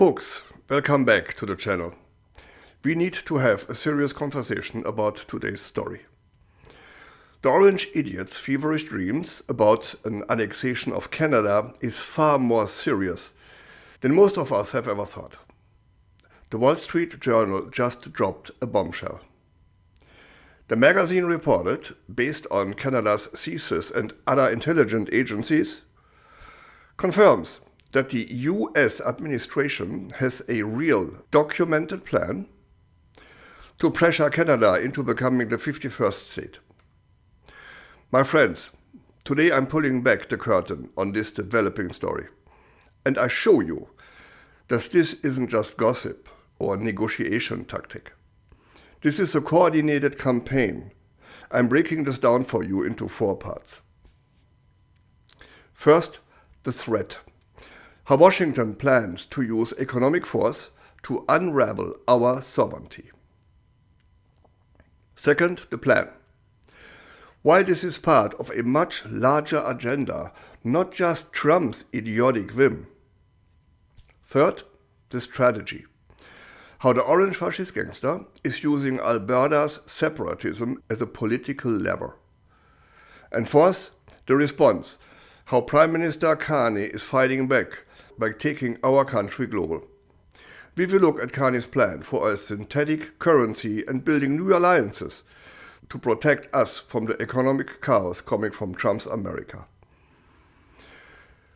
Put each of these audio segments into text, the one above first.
Folks, welcome back to the channel. We need to have a serious conversation about today's story. The orange idiot's feverish dreams about an annexation of Canada is far more serious than most of us have ever thought. The Wall Street Journal just dropped a bombshell. The magazine reported, based on Canada's CSIS and other intelligence agencies, confirms that the US administration has a real documented plan to pressure Canada into becoming the 51st state. My friends, today I'm pulling back the curtain on this developing story, and I show you that this isn't just gossip or negotiation tactic. This is a coordinated campaign. I'm breaking this down for you into 4 parts. First, the threat. How Washington plans to use economic force to unravel our sovereignty. Second, the plan. Why this is part of a much larger agenda, not just Trump's idiotic whim. Third, the strategy. How the orange fascist gangster is using Alberta's separatism as a political lever. And fourth, the response. How Prime Minister Carney is fighting back by taking our country global. We will look at Carney's plan for a synthetic currency and building new alliances to protect us from the economic chaos coming from Trump's America.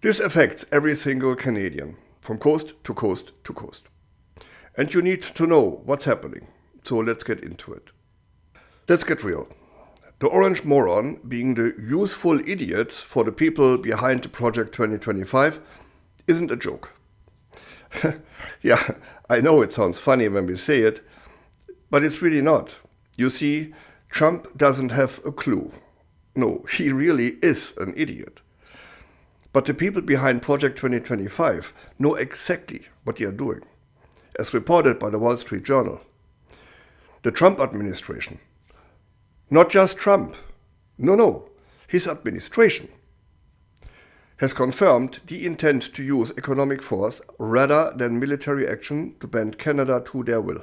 This affects every single Canadian, from coast to coast to coast. And you need to know what's happening, so let's get into it. Let's get real. The orange moron, being the useful idiot for the people behind the Project 2025, isn't a joke. Yeah, I know it sounds funny when we say it, but it's really not. You see, Trump doesn't have a clue. No, he really is an idiot. But the people behind Project 2025 know exactly what they are doing, as reported by the Wall Street Journal. The Trump administration, not just Trump, no, his administration, has confirmed the intent to use economic force rather than military action to bend Canada to their will.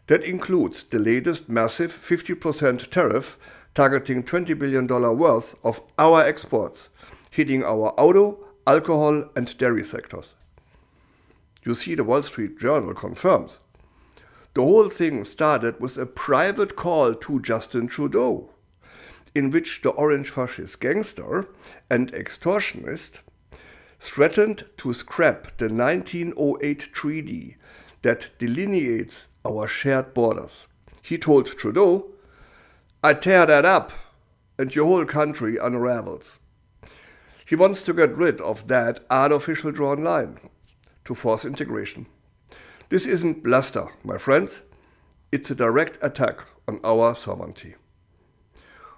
That includes the latest massive 50% tariff targeting $20 billion worth of our exports, hitting our auto, alcohol and dairy sectors. You see, the Wall Street Journal confirms. The whole thing started with a private call to Justin Trudeau, in which the orange fascist gangster and extortionist threatened to scrap the 1908 treaty that delineates our shared borders. He told Trudeau, "I tear that up and your whole country unravels." He wants to get rid of that artificial drawn line to force integration. This isn't bluster, my friends. It's a direct attack on our sovereignty.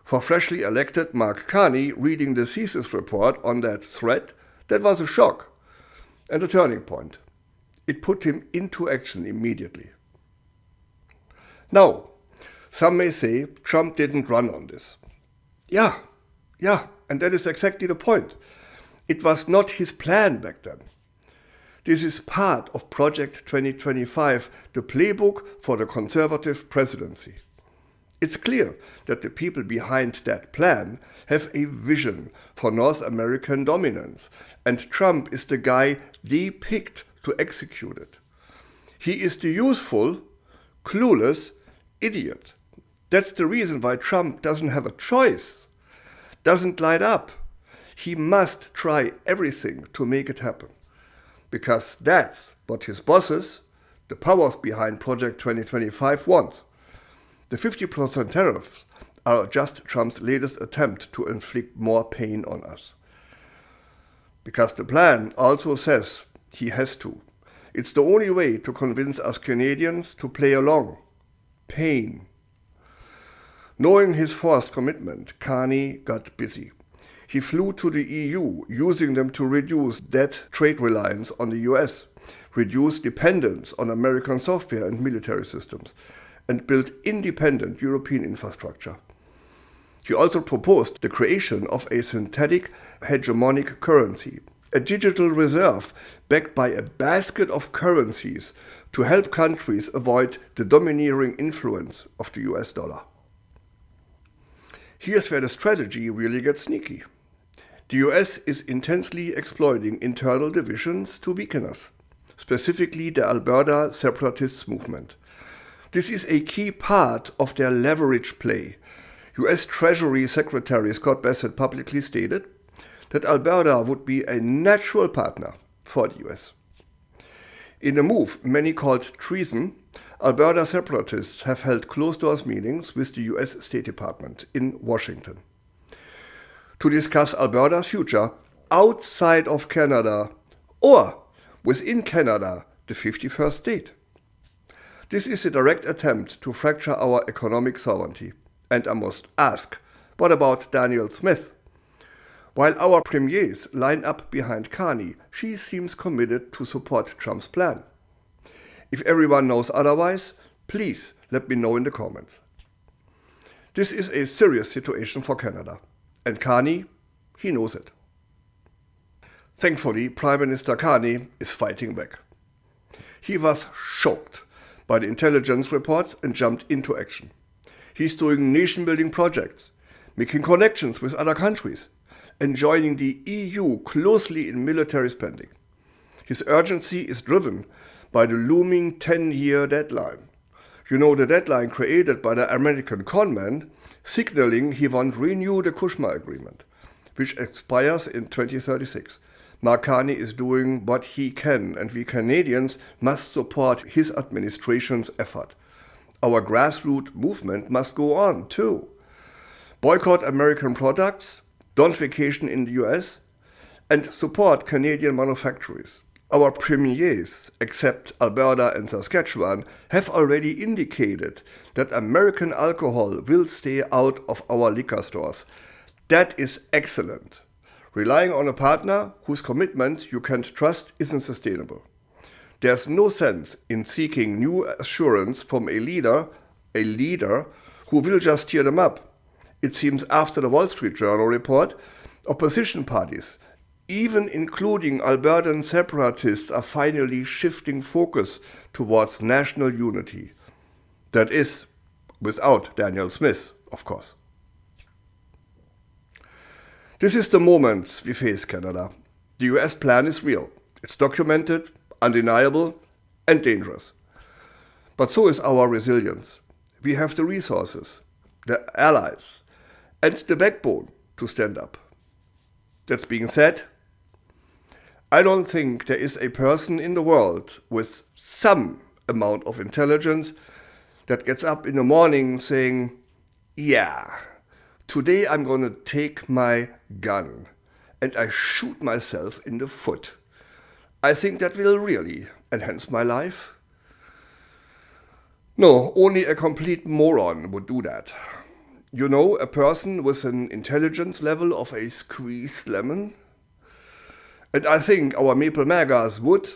For freshly elected Mark Carney reading the CSIS report on that threat, that was a shock and a turning point. It put him into action immediately. Now, some may say Trump didn't run on this. Yeah, and that is exactly the point. It was not his plan back then. This is part of Project 2025, the playbook for the conservative presidency. It's clear that the people behind that plan have a vision for North American dominance, and Trump is the guy they picked to execute it. He is the useful, clueless idiot. That's the reason why Trump doesn't have a choice, doesn't light up. He must try everything to make it happen, because that's what his bosses, the powers behind Project 2025, want. The 50% tariffs are just Trump's latest attempt to inflict more pain on us. Because the plan also says he has to. It's the only way to convince us Canadians to play along. Pain. Knowing his forced commitment, Carney got busy. He flew to the EU, using them to reduce that trade reliance on the US, reduce dependence on American software and military systems, and build independent European infrastructure. He also proposed the creation of a synthetic hegemonic currency, a digital reserve backed by a basket of currencies to help countries avoid the domineering influence of the US dollar. Here's where the strategy really gets sneaky. The US is intensely exploiting internal divisions to weaken us, specifically the Alberta separatists movement. This is a key part of their leverage play. US Treasury Secretary Scott Bassett publicly stated that Alberta would be a natural partner for the US. In a move many called treason, Alberta separatists have held closed-doors meetings with the US State Department in Washington to discuss Alberta's future outside of Canada or within Canada, the 51st state. This is a direct attempt to fracture our economic sovereignty. And I must ask, what about Danielle Smith? While our premiers line up behind Carney, she seems committed to support Trump's plan. If everyone knows otherwise, please let me know in the comments. This is a serious situation for Canada, and Carney, he knows it. Thankfully, Prime Minister Carney is fighting back. He was shocked by the intelligence reports and jumped into action. He's doing nation-building projects, making connections with other countries, and joining the EU closely in military spending. His urgency is driven by the looming 10-year deadline. You know, the deadline created by the American conman, signaling he won't renew the Kushma agreement, which expires in 2036. Mark Carney is doing what he can, and we Canadians must support his administration's effort. Our grassroots movement must go on too. Boycott American products, don't vacation in the US, and support Canadian manufacturers. Our premiers, except Alberta and Saskatchewan, have already indicated that American alcohol will stay out of our liquor stores. That is excellent. Relying on a partner whose commitment you can't trust isn't sustainable. There's no sense in seeking new assurance from a leader who will just tear them up. It seems after the Wall Street Journal report, opposition parties, even including Albertan separatists, are finally shifting focus towards national unity. That is, without Danielle Smith, of course. This is the moment we face Canada. The US plan is real. It's documented, undeniable, and dangerous. But so is our resilience. We have the resources, the allies, and the backbone to stand up. That being said, I don't think there is a person in the world with some amount of intelligence that gets up in the morning saying, yeah, today I'm going to take my gun and I shoot myself in the foot. I think that will really enhance my life. No, only a complete moron would do that. You know, a person with an intelligence level of a squeezed lemon. And I think our Maple Magas would,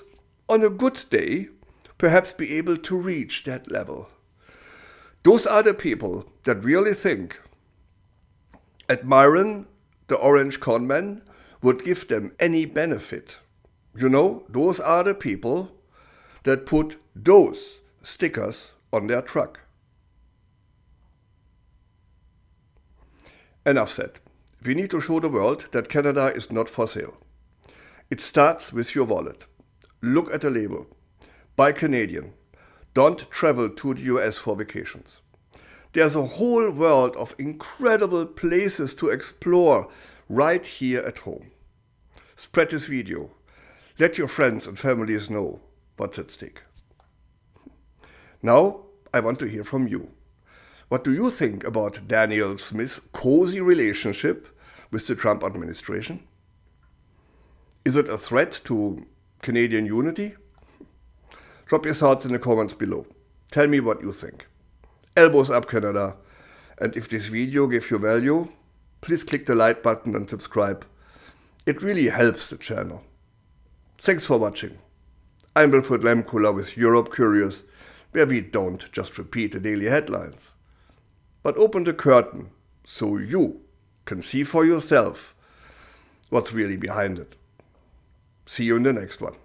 on a good day, perhaps be able to reach that level. Those are the people that really think admiring the orange conman would give them any benefit. You know, those are the people that put those stickers on their truck. Enough said. We need to show the world that Canada is not for sale. It starts with your wallet. Look at the label. Buy Canadian. Don't travel to the US for vacations. There's a whole world of incredible places to explore right here at home. Spread this video. Let your friends and families know what's at stake. Now, I want to hear from you. What do you think about Danielle Smith's cozy relationship with the Trump administration? Is it a threat to Canadian unity? Drop your thoughts in the comments below. Tell me what you think. Elbows up, Canada. And if this video gave you value, please click the like button and subscribe. It really helps the channel. Thanks for watching. I'm Wilfried Lemkuller with Europe Curious, where we don't just repeat the daily headlines, but open the curtain so you can see for yourself what's really behind it. See you in the next one.